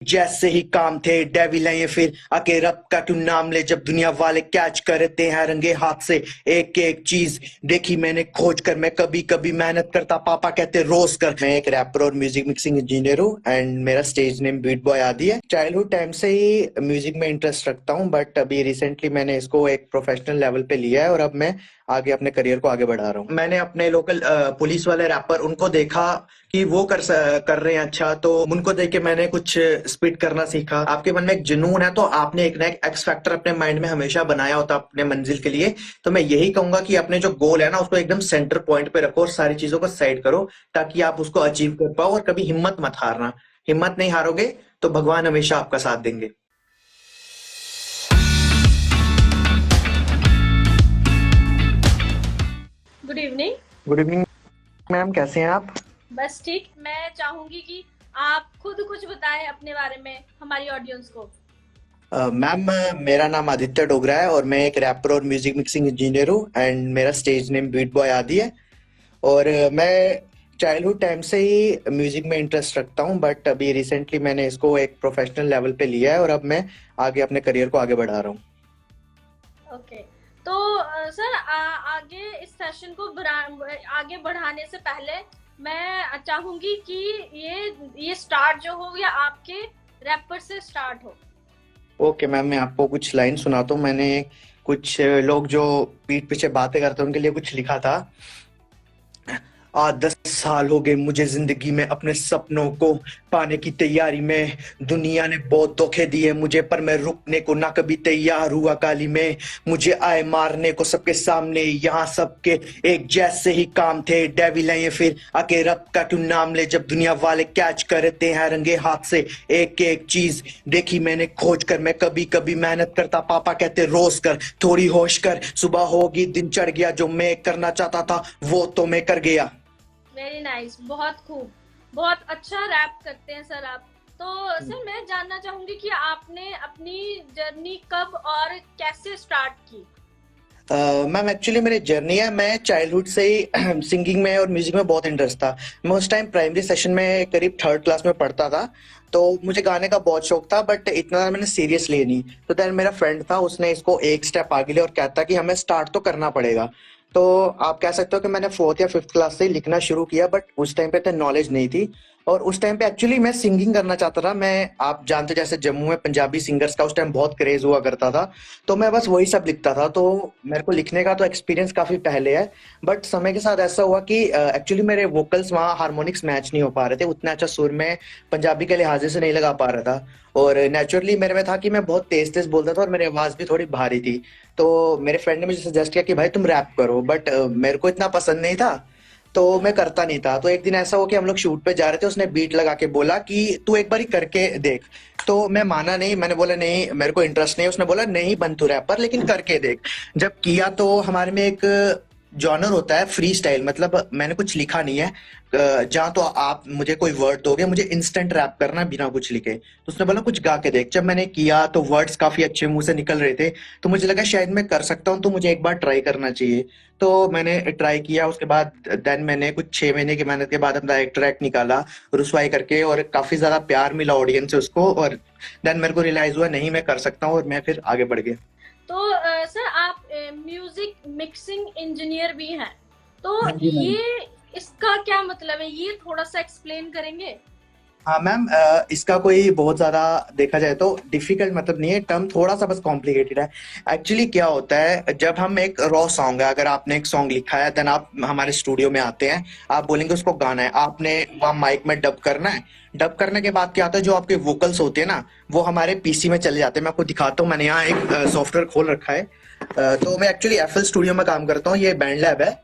जैसे ही काम थे डेविल है ये फिर आके रब का क्यों नाम ले जब दुनिया वाले कैच करते हैं रंगे हाथ से एक एक चीज देखी मैंने खोज कर मैं कभी कभी मेहनत करता पापा कहते रोज कर। मैं एक रैपर और म्यूजिक मिक्सिंग इंजीनियर हूँ एंड मेरा स्टेज नेम बीट बॉय आदि है। चाइल्डहुड टाइम से ही म्यूजिक में इंटरेस्ट रखता हूँ बट अभी रिसेंटली मैंने इसको एक प्रोफेशनल लेवल पे लिया है और अब मैं आगे अपने करियर को आगे बढ़ा रहा हूँ। मैंने अपने लोकल पुलिस वाले रैपर उनको देखा कि वो कर रहे हैं अच्छा, तो उनको देख के मैंने कुछ स्पिट करना सीखा। आपके मन में एक जुनून है तो आपने एक ना एक एक्स फैक्टर अपने माइंड में हमेशा बनाया होता अपने मंजिल के लिए। तो मैं यही कहूंगा कि अपने जो गोल है ना उसको एकदम सेंटर पॉइंट पे रखो और सारी चीजों को साइड करो ताकि आप उसको अचीव कर पाओ। और कभी हिम्मत मत हारना, हिम्मत नहीं हारोगे तो भगवान हमेशा आपका साथ देंगे। Good evening. Good evening ma'am, कैसे हैं आप? बस ठीक। मैं चाहूंगी कि आप खुद कुछ बताएं अपने बारे में हमारी ऑडियंस को। मैम मेरा नाम आदित्य डोगरा है और मैं एक रैपर और म्यूजिक मिक्सिंग इंजीनियर हूँ एंड मेरा स्टेज नेम बीट बॉय आदि है। और मैं चाइल्डहुड टाइम से ही म्यूजिक में इंटरेस्ट रखता हूँ बट अभी रिसेंटली मैंने इसको एक प्रोफेशनल लेवल पे लिया है और अब मैं आगे अपने करियर को आगे बढ़ा रहा हूँ। ओके। तो सर आगे इस सेशन को आगे बढ़ाने से पहले मैं चाहूंगी कि ये स्टार्ट जो हो या आपके रैपर से स्टार्ट हो। ओके मैम, मैं आपको कुछ लाइन सुनाता हूँ। मैंने कुछ लोग जो पीठ पीछे बातें करते हैं उनके लिए कुछ लिखा था। आज 10 साल हो गए मुझे जिंदगी में अपने सपनों को पाने की तैयारी में। दुनिया ने बहुत धोखे दिए मुझे पर मैं रुकने को ना कभी तैयार हुआ। काली में मुझे आए मारने को सबके सामने, यहाँ सबके एक जैसे ही काम थे। डेविल है ये फिर आके रब का क्यों नाम ले जब दुनिया वाले कैच करते हैं रंगे हाथ से एक एक चीज देखी मैंने खोज कर मैं कभी कभी मेहनत करता पापा कहते रोज कर थोड़ी होश कर। सुबह होगी दिन चढ़ गया जो मैं करना चाहता था वो तो मैं कर गया। वेरी नाइस, बहुत खूब, बहुत अच्छा रैप करते हैं सर आप। तो सर मैं जानना चाहूंगी कि आपने अपनी जर्नी कब और कैसे स्टार्ट की। मैम एक्चुअली मेरी जर्नी है, मैं चाइल्डहुड से ही सिंगिंग में और म्यूजिक में बहुत इंटरेस्ट था। मैं उस टाइम प्राइमरी सेशन में करीब थर्ड क्लास में पढ़ता था तो मुझे गाने का बहुत शौक था बट इतना ज़्यादा मैंने सीरियस लिया नहीं। तो देन मेरा फ्रेंड था, उसने इसको एक स्टेप आगे लिया और कहता कि हमें स्टार्ट तो करना पड़ेगा। तो आप कह सकते हो कि मैंने फोर्थ या फिफ्थ क्लास से ही लिखना शुरू किया बट उस टाइम पे इतनी नॉलेज नहीं थी। और उस टाइम पे एक्चुअली मैं सिंगिंग करना चाहता था। मैं, आप जानते जैसे जम्मू में पंजाबी सिंगर्स का उस टाइम बहुत क्रेज हुआ करता था तो मैं बस वही सब लिखता था। तो मेरे को लिखने का तो एक्सपीरियंस काफी पहले है बट समय के साथ ऐसा हुआ कि एक्चुअली मेरे वोकल्स वहाँ हार्मोनिक्स मैच नहीं हो पा रहे थे, उतना अच्छा सुर में पंजाबी के लिहाजे से नहीं लगा पा रहा था। और नेचुरली मेरे में था कि मैं बहुत तेज तेज बोलता था और मेरी आवाज भी थोड़ी भारी थी। तो मेरे फ्रेंड ने मुझे सजेस्ट किया कि भाई तुम रैप करो बट मेरे को इतना पसंद नहीं था तो मैं करता नहीं था। तो एक दिन ऐसा हो कि हम लोग शूट पे जा रहे थे, उसने बीट लगा के बोला कि तू एक बार करके देख। तो मैं माना नहीं, मैंने बोला नहीं मेरे को इंटरेस्ट नहीं। उसने बोला नहीं बन तू रैपर लेकिन करके देख। जब किया तो हमारे में एक जॉनर होता है फ्री स्टाइल, मतलब मैंने कुछ लिखा नहीं है। जहाँ तो आप मुझे कोई वर्ड दोगे मुझे इंस्टेंट रैप करना है बिना कुछ लिखे। तो उसने बोला कुछ गा के देख। जब मैंने किया तो वर्ड्स काफी अच्छे मुंह से निकल रहे थे तो मुझे लगा शायद मैं कर सकता हूँ, तो मुझे एक बार ट्राई करना चाहिए। तो मैंने ट्राई किया। उसके बाद देन मैंने कुछ 6 महीने की मेहनत के बाद अपना एक ट्रैक निकाला रुसवाई करके और काफी ज्यादा प्यार मिला ऑडियंस से उसको। और देन मेरे को रियलाइज हुआ नहीं मैं कर सकता हूँ और मैं फिर आगे बढ़ गया। तो सर आप म्यूजिक मिक्सिंग इंजीनियर भी हैं, तो हाँ जी मैम। ये इसका क्या मतलब है, ये थोड़ा सा एक्सप्लेन करेंगे। हाँ मैम, इसका कोई बहुत ज्यादा देखा जाए तो डिफिकल्ट मतलब नहीं है, टर्म थोड़ा सा बस कॉम्प्लिकेटेड है। एक्चुअली क्या होता है, जब हम एक रॉ सॉन्ग है, अगर आपने एक सॉन्ग लिखा है देन आप हमारे स्टूडियो में आते हैं, आप बोलेंगे उसको गाना है, आपने वहाँ माइक में डब करना है। डब करने के बाद क्या होता है, जो आपके वोकल्स होते हैं ना वो हमारे पीसी में चले जाते हैं। मैं आपको दिखाता हूँ, मैंने यहाँ एक सॉफ्टवेयर खोल रखा है। तो मैं एक्चुअली एफएल स्टूडियो में काम करता हूँ, ये बैंड लैब है।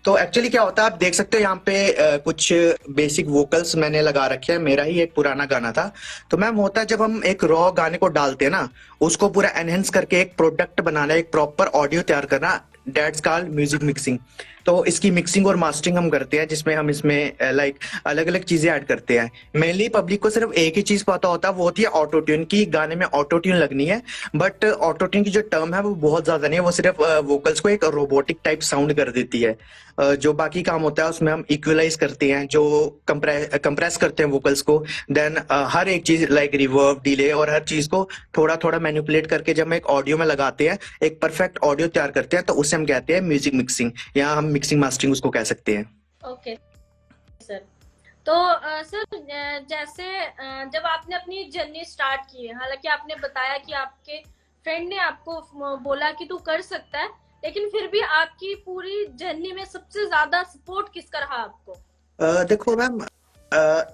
तो एक्चुअली क्या होता है आप देख सकते हो यहाँ पे कुछ बेसिक वोकल्स मैंने लगा रखे हैं। मेरा ही एक पुराना गाना था। तो मैम होता है जब हम एक रॉ गाने को डालते हैं ना, उसको पूरा एनहेंस करके एक प्रोडक्ट बनाना, एक प्रॉपर ऑडियो तैयार करना, दैट्स कॉल्ड म्यूजिक मिक्सिंग। तो इसकी मिक्सिंग और मास्टरिंग हम करते हैं, जिसमें हम इसमें लाइक अलग अलग चीजें ऐड करते हैं। मेनली पब्लिक को सिर्फ एक ही चीज पता होता है, वो होती है ऑटो ट्यून की, गाने में ऑटो ट्यून लगनी है। बट ऑटो ट्यून की जो टर्म है वो बहुत ज्यादा नहीं है, वो सिर्फ वोकल्स को एक रोबोटिक टाइप साउंड कर देती है। जो बाकी काम होता है उसमें हम इक्वलाइज करते हैं, जो कंप्रेस करते हैं वोकल्स को। देन हर एक चीज लाइक रिवर्ब, डिले और हर चीज को थोड़ा थोड़ा मैनिपुलेट करके जब हम एक ऑडियो में लगाते हैं, एक परफेक्ट ऑडियो तैयार करते हैं, तो उसे हम कहते हैं म्यूजिक मिक्सिंग, या हम मिक्सिंग मास्टरिंग उसको कह सकते हैं। Okay sir. तो सर जैसे जब आपने अपनी जर्नी स्टार्ट की है, हालांकि आपने बताया कि आपके फ्रेंड ने आपको बोला कि तू कर सकता है, लेकिन फिर भी आपकी पूरी जर्नी में सबसे ज्यादा सपोर्ट किसका रहा आपको? देखो मैम,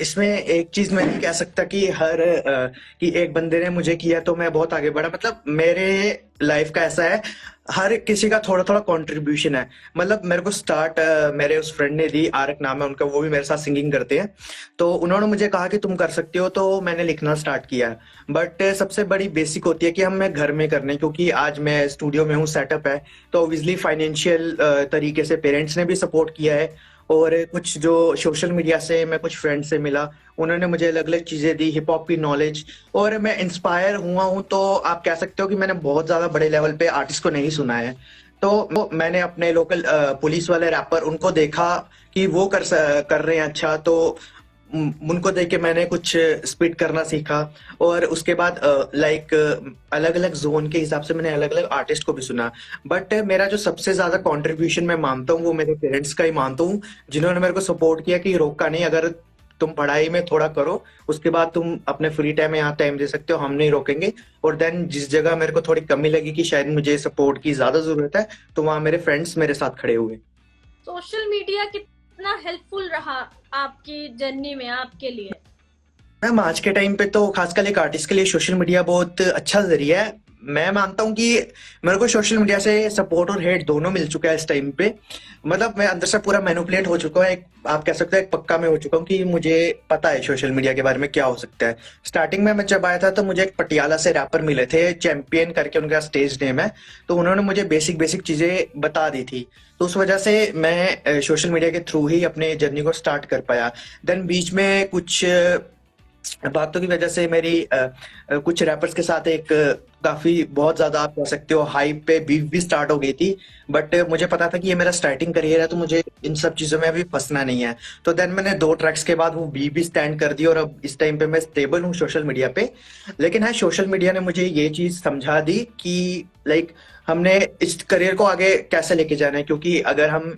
इसमें एक चीज मैं नहीं कह सकता कि कि एक बंदे ने मुझे किया तो मैं बहुत आगे बढ़ा। मतलब मेरे लाइफ का ऐसा है, हर किसी का थोड़ा थोड़ा कंट्रीब्यूशन है। मतलब मेरे को स्टार्ट मेरे उस फ्रेंड ने दी, आरक नाम है उनका, वो भी मेरे साथ सिंगिंग करते हैं। तो उन्होंने मुझे कहा कि तुम कर सकते हो, तो मैंने लिखना स्टार्ट किया। बट सबसे बड़ी बेसिक होती है कि हमें घर में करने, क्योंकि आज मैं स्टूडियो में हूँ, सेटअप है, तो ऑब्वियसली फाइनेंशियल तरीके से पेरेंट्स ने भी सपोर्ट किया है। और कुछ जो सोशल मीडिया से मैं कुछ फ्रेंड से मिला, उन्होंने मुझे अलग अलग चीजें दी, हिप हॉप की नॉलेज, और मैं इंस्पायर हुआ हूं। तो आप कह सकते हो कि मैंने बहुत ज्यादा बड़े लेवल पे आर्टिस्ट को नहीं सुना है। तो मैंने अपने लोकल पुलिस वाले रैपर उनको देखा कि वो कर रहे हैं अच्छा, तो उनको देख के मैंने कुछ स्पिट करना सीखा। और उसके बाद लाइक अलग अलग जोन के हिसाब से मैंने अलग अलग आर्टिस्ट को भी सुना। बट मेरा जो सबसे ज्यादा कंट्रीब्यूशन मैं मानता हूँ वो मेरे पेरेंट्स का ही मानता हूँ, जिन्होंने मेरे को सपोर्ट किया कि रोका नहीं, अगर तुम पढ़ाई में थोड़ा करो, उसके बाद तुम अपने फ्री टाइम में यहाँ टाइम दे सकते हो, हम नहीं रोकेंगे। और देन जिस जगह मेरे को थोड़ी कमी लगी कि शायद मुझे सपोर्ट की ज्यादा जरूरत है, तो वहां मेरे फ्रेंड्स मेरे साथ खड़े हुए। सोशल मीडिया कितना हेल्पफुल रहा आपकी जर्नी में आपके लिए? मैम आज के टाइम पे तो खासकर एक आर्टिस्ट के लिए सोशल मीडिया बहुत अच्छा जरिया है। मैं मानता हूँ कि मेरे को सोशल मीडिया से सपोर्ट और हेट दोनों मिल चुका है इस टाइम पे। मतलब मैं अंदर से पूरा मैनिपुलेट हो चुका हूँ, एक आप कह सकते हो एक पक्का मैं हो चुका हूँ कि मुझे पता है सोशल मीडिया के बारे में क्या हो सकता है। स्टार्टिंग में मैं जब आया था तो मुझे एक पटियाला से रैपर मिले थे, चैंपियन करके उनका स्टेज नेम है। तो उन्होंने मुझे बेसिक बेसिक चीजें बता दी थी, तो उस वजह से मैं सोशल मीडिया के थ्रू ही अपने जर्नी को स्टार्ट कर पाया। देन बीच में कुछ बातों की वजह से मेरी कुछ रैपर्स के साथ एक काफी बहुत ज्यादा आप कह सकते हो हाइप पे बीफ भी स्टार्ट हो गई थी। बट मुझे पता था कि ये मेरा स्टार्टिंग करियर है, तो मुझे इन सब चीजों में अभी फंसना नहीं है। तो देन मैंने 2 ट्रैक्स के बाद वो बीफ भी स्टैंड कर दी, और अब इस टाइम पे मैं स्टेबल हूँ सोशल मीडिया पे। लेकिन हाँ, सोशल मीडिया ने मुझे ये चीज समझा दी कि लाइक हमने इस करियर को आगे कैसे लेके जाना है, क्योंकि अगर हम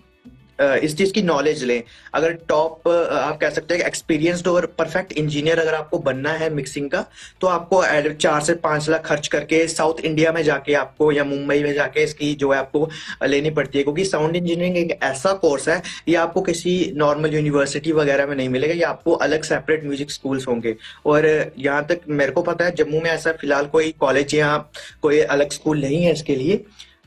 इस चीज की नॉलेज लें, अगर टॉप आप कह सकते हैं एक्सपीरियंस्ड और परफेक्ट इंजीनियर अगर आपको बनना है मिक्सिंग का, तो आपको 4 से 5 लाख खर्च करके साउथ इंडिया में जाके आपको, या मुंबई में जाके इसकी जो है आपको लेनी पड़ती है। क्योंकि साउंड इंजीनियरिंग एक ऐसा कोर्स है, ये आपको किसी नॉर्मल यूनिवर्सिटी वगैरह में नहीं मिलेगा, ये आपको अलग सेपरेट म्यूजिक स्कूल्स होंगे। और यहाँ तक मेरे को पता है जम्मू में ऐसा फिलहाल कोई कॉलेज या कोई अलग स्कूल नहीं है इसके लिए।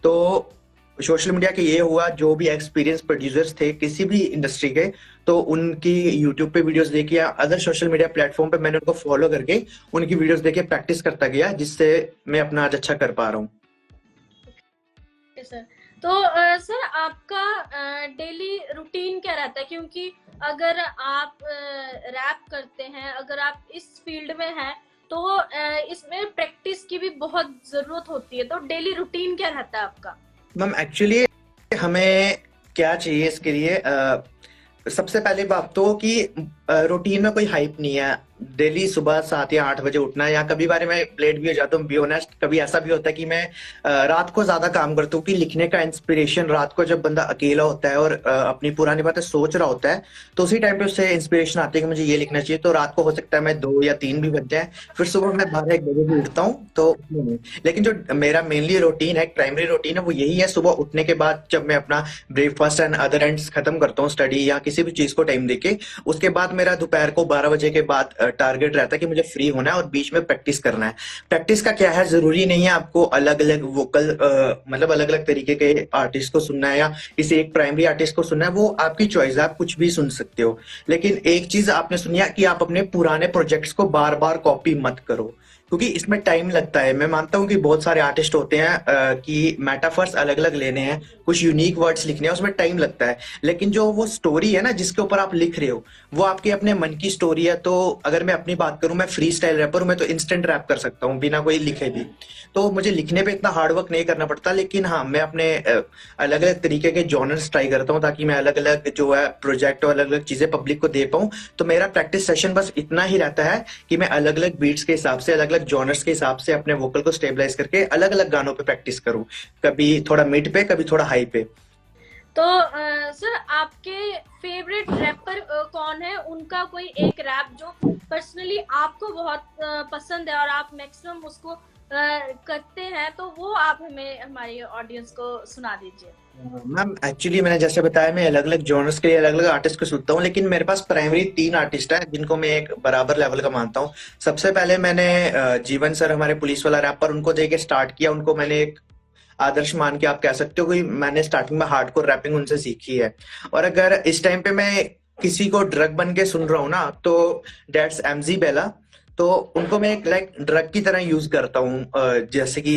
तो सोशल मीडिया के ये हुआ, जो भी एक्सपीरियंस प्रोड्यूसर्स थे किसी भी इंडस्ट्री के, तो उनकी यूट्यूब पे वीडियोस देखी या अदर सोशल मीडिया प्लेटफॉर्म पे मैंने उनको फॉलो करके उनकी वीडियोस देखे प्रैक्टिस करता गया, जिससे मैं अपना आज अच्छा कर पा रहा हूँ। सर तो सर आपका डेली रूटीन क्या रहता है? क्योंकि अगर आप रैप करते हैं, अगर आप इस फील्ड में हैं, तो इसमें प्रैक्टिस की भी बहुत जरूरत होती है। तो डेली रूटीन क्या रहता है आपका? मैम एक्चुअली हमें क्या चाहिए इसके लिए, सबसे पहली बात तो कि रूटीन में कोई हाइप नहीं है। डेली सुबह 7 या 8 बजे उठना, या कभी बार मैं लेट भी हो जाता हूँ, बी ऑनेस्ट। कभी ऐसा भी होता है कि मैं रात को ज्यादा काम करता हूँ, कि लिखने का इंस्पिरेशन रात को जब बंदा अकेला होता है और अपनी पुरानी बातें सोच रहा होता है, तो उसी टाइम पे उससे इंस्पिरेशन आती है कि मुझे ये लिखना चाहिए। तो रात को हो सकता है मैं 2 या 3 भी बज जाए, फिर सुबह मैं 12-1 बजे भी उठता हूँ। तो लेकिन जो मेरा मेनली रूटीन है, प्राइमरी रूटीन है, वो यही है। सुबह उठने के बाद जब मैं अपना ब्रेकफास्ट एंड अदर एंड्स खत्म करता हूँ, स्टडी या किसी भी चीज को टाइम देके, उसके बाद मेरा दोपहर को 12 बजे के बाद टारगेट रहता है कि मुझे फ्री होना है और बीच में प्रैक्टिस करना है। प्रैक्टिस का क्या है, जरूरी नहीं है आपको अलग अलग वोकल मतलब अलग अलग तरीके के आर्टिस्ट को सुनना है या किसी एक प्राइमरी आर्टिस्ट को सुनना है, वो आपकी चॉइस है, आप कुछ भी सुन सकते हो। लेकिन एक चीज आपने सुनी है कि आप अपने पुराने प्रोजेक्ट्स को बार बार कॉपी मत करो, क्योंकि इसमें टाइम लगता है। मैं मानता हूँ कि बहुत सारे आर्टिस्ट होते हैं कि मेटाफर्स अलग अलग लेने हैं, कुछ यूनिक वर्ड्स लिखने हैं, उसमें टाइम लगता है। लेकिन जो वो स्टोरी है ना जिसके ऊपर आप लिख रहे हो, वो आपके अपने मन की स्टोरी है। तो अगर मैं अपनी बात करूं, मैं फ्री स्टाइल रैपर हूं, मैं तो इंस्टेंट रैप कर सकता हूं बिना कोई लिखे भी। तो मुझे लिखने पे इतना हार्ड वर्क नहीं करना पड़ता। लेकिन हाँ, मैं अपने अलग अलग तरीके के जॉनर्स ट्राई करता हूँ ताकि मैं अलग अलग जो है प्रोजेक्ट और अलग अलग चीजें पब्लिक को दे पाऊँ। तो मेरा प्रैक्टिस सेशन बस इतना ही रहता है कि मैं अलग अलग बीट्स के हिसाब से, अलग अलग जॉनर्स के हिसाब से अपने वोकल को स्टेबलाइज करके अलग अलग गानों पे प्रैक्टिस करूँ। कभी थोड़ा मिड पे, कभी थोड़ा हाई पे। तो सर आपके फेवरेट रैपर कौन है, उनका कोई एक रैप जो पर्सनली आपको बहुत पसंद है और आप मैक्सिमम उसको करते हैं, तो वो आप हमें, हमारी ऑडियंस को सुना दीजिए। मैम एक्चुअली मैंने जैसे बताया, मैं अलग अलग जॉनर्स के लिए अलग अलग आर्टिस्ट को सुनता हूँ, लेकिन मेरे पास प्राइमरी 3 आर्टिस्ट हैं जिनको मैं एक बराबर लेवल का मानता हूँ। सबसे पहले मैंने जीवन सर, हमारे पुलिस वाला रैपर, उनको देके स्टार्ट किया। उनको मैंने एक आदर्श मान के आप कह सकते हो कि मैंने स्टार्टिंग में हार्डकोर रैपिंग उनसे सीखी है। और अगर इस टाइम पे मैं किसी को ड्रग बन के सुन रहा हूँ ना, तो डेट्स एमजी बेला। तो उनको मैं एक लाइक ड्रग की तरह यूज करता हूँ। जैसे कि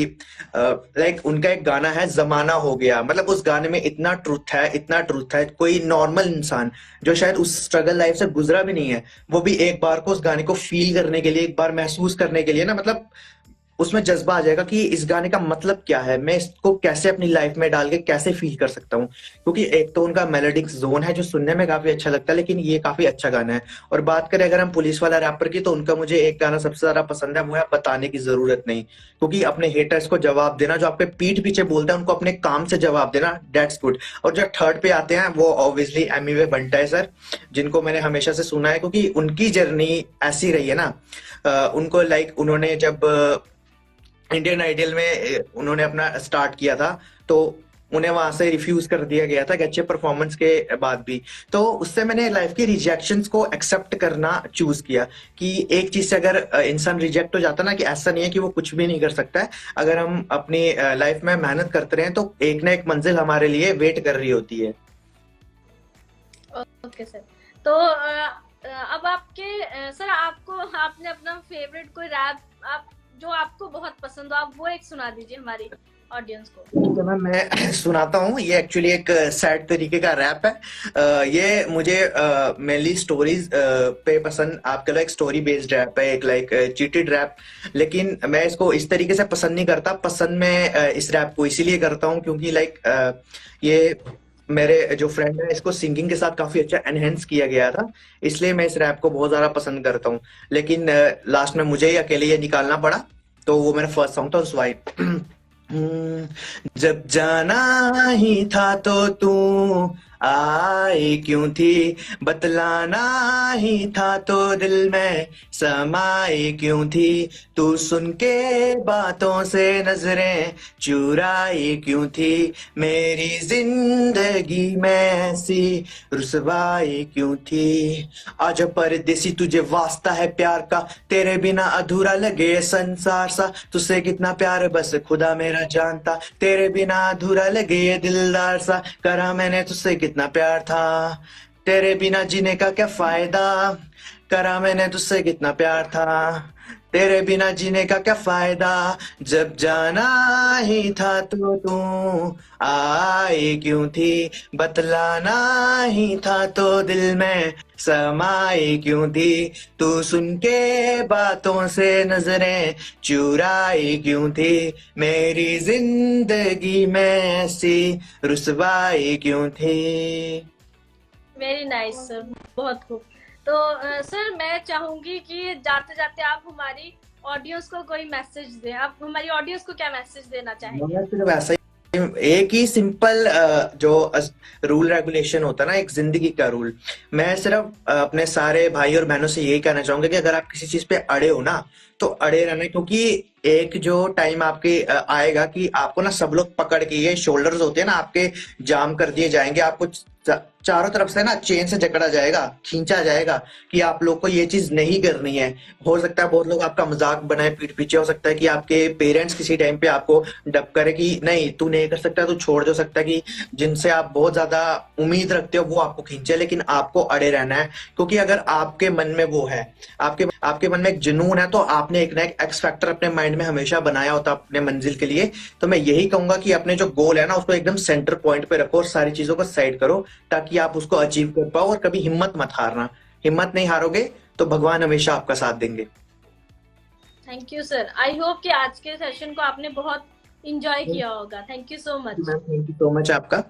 लाइक उनका एक गाना है जमाना हो गया, मतलब उस गाने में इतना ट्रूथ है, इतना ट्रूथ है। कोई नॉर्मल इंसान जो शायद उस स्ट्रगल लाइफ से गुजरा भी नहीं है, वो भी एक बार को उस गाने को फील करने के लिए, एक बार महसूस करने के लिए ना, मतलब उसमें जज्बा आ जाएगा कि इस गाने का मतलब क्या है, मैं इसको कैसे अपनी लाइफ में डाल के कैसे फील कर सकता हूँ। क्योंकि एक तो उनका मेलोडिक जोन है जो सुनने में काफी अच्छा लगता है, लेकिन ये काफी अच्छा गाना है। और बात करें अगर हम पुलिस वाला रैपर की, तो उनका मुझे एक गाना सबसे ज्यादा पसंद है, वो है बताने की जरूरत नहीं। क्योंकि अपने हेटर्स को जवाब देना, जो आपके पीठ पीछे बोलता है, उनको अपने काम से जवाब देना, दैट्स गुड। और जो थर्ड पे आते हैं वो ऑब्वियसली एमिवे बंटा है सर, जिनको मैंने हमेशा से सुना है, क्योंकि उनकी जर्नी ऐसी रही है ना। उनको लाइक उन्होंने जब इंडियन आइडल में उन्होंने अपना स्टार्ट किया था, तो उन्हें वहां से रिफ्यूज कर दिया गया था कि अच्छे परफॉर्मेंस के बाद भी। तो उससे मैंने लाइफ की रिजेक्शंस को एक्सेप्ट करना चूज किया कि एक चीज से अगर इंसान रिजेक्ट हो जाता ना, कि ऐसा नहीं है कि वो कुछ भी नहीं कर सकता है। अगर हम अपनी लाइफ में मेहनत करते रहे तो एक ना एक मंजिल हमारे लिए वेट कर रही होती है। Okay sir. तो अब आपके सर, आपको, आपने अपना फेवरेट कोई रैप आप जो आपको बहुत पसंद हो, आप वो एक सुना दीजिए हमारी ऑडियंस को। ठीक है मैम, मैं सुनाता हूँ। ये एक्चुअली एक सैड तरीके का रैप है। ये मुझे मेनली स्टोरीज पे पसंद, आप कह लो एक स्टोरी बेस्ड रैप है, एक लाइक चीटेड रैप। लेकिन मैं इसको इस तरीके से पसंद नहीं करता। पसंद मैं इस रैप को इसीलिए करता हूँ क्योंकि लाइक ये मेरे जो फ्रेंड है, इसको सिंगिंग के साथ काफी अच्छा एनहेंस किया गया था, इसलिए मैं इस रैप को बहुत ज्यादा पसंद करता हूँ। लेकिन लास्ट में मुझे ही अकेले ये निकालना पड़ा, तो वो मेरा फर्स्ट सॉन्ग था उस वाइब। जब जाना ही था तो तू आए क्यों थी, बतलाना ही था तो दिल में समाए क्यों थी, तू सुन के बातों से नजरें चुराई क्यों थी, मेरी जिंदगी में ऐसी रुसवाई क्यों थी। आजा परदेसी तुझे वास्ता है प्यार का, तेरे बिना अधूरा लगे ये संसार सा, तुझसे कितना प्यार बस खुदा मेरा जानता, तेरे बिना अधूरा लगे ये दिलदार सा, करा मैंने तुझसे कितना प्यार था, तेरे बिना जीने का क्या फायदा, करा मैंने तुझसे कितना प्यार था, तेरे बिना जीने का क्या फायदा, जब जाना ही था तो तू आए क्यों थी, बतलाना ही था तो दिल में समाई क्यों थी, तू सुन के बातों से नजरें चुराई क्यों थी, मेरी जिंदगी में ऐसी रुसवाई क्यों थी। वेरी नाइस सर, बहुत खूब। तो सर, मैं चाहूंगी कि जाते जाते आप हमारी ऑडियंस को कोई मैसेज दें। आप हमारी ऑडियंस को क्या मैसेज देना चाहेंगे? मैं सिर्फ ऐसा ही, एक ही सिंपल जो रूल रेगुलेशन होता है ना, एक जिंदगी का रूल, मैं सिर्फ अपने सारे भाई और बहनों से यही कहना चाहूंगा कि अगर आप किसी चीज पे अड़े हो ना, तो अड़े रहना। क्योंकि एक जो टाइम आपके आएगा कि आपको ना सब लोग पकड़ के, ये शोल्डर्स होते हैं ना आपके, जाम कर दिए जाएंगे, आपको चारों तरफ से ना चेन से जकड़ा जाएगा, खींचा जाएगा कि आप लोग को ये चीज नहीं करनी है। हो सकता है बहुत लोग आपका मजाक बनाए पीठ पीछे, हो सकता है कि आपके पेरेंट्स किसी टाइम पे आपको डब करे कि नहीं तू नहीं कर सकता, तू छोड़ दे सकता है, कि जिनसे आप बहुत ज्यादा उम्मीद रखते हो वो आपको खींचे, लेकिन आपको अड़े रहना है। क्योंकि अगर आपके मन में वो है, आपके आपके मन में एक जुनून है, तो आपने एक ना एक एक्स फैक्टर अपने माइंड में हमेशा बनाया होता अपने मंजिल के लिए। तो मैं यही कहूंगा कि अपने जो गोल है ना उसको एकदम सेंटर पॉइंट पे रखो और सारी चीजों को साइड करो, ताकि आप उसको अचीव कर पाओ। और कभी हिम्मत मत हारना, हिम्मत नहीं हारोगे तो भगवान हमेशा आपका साथ देंगे। Thank you sir. I hope कि आज के सेशन को आपने बहुत इंजॉय किया होगा। Thank you so much. Ma'am thank you so much आपका।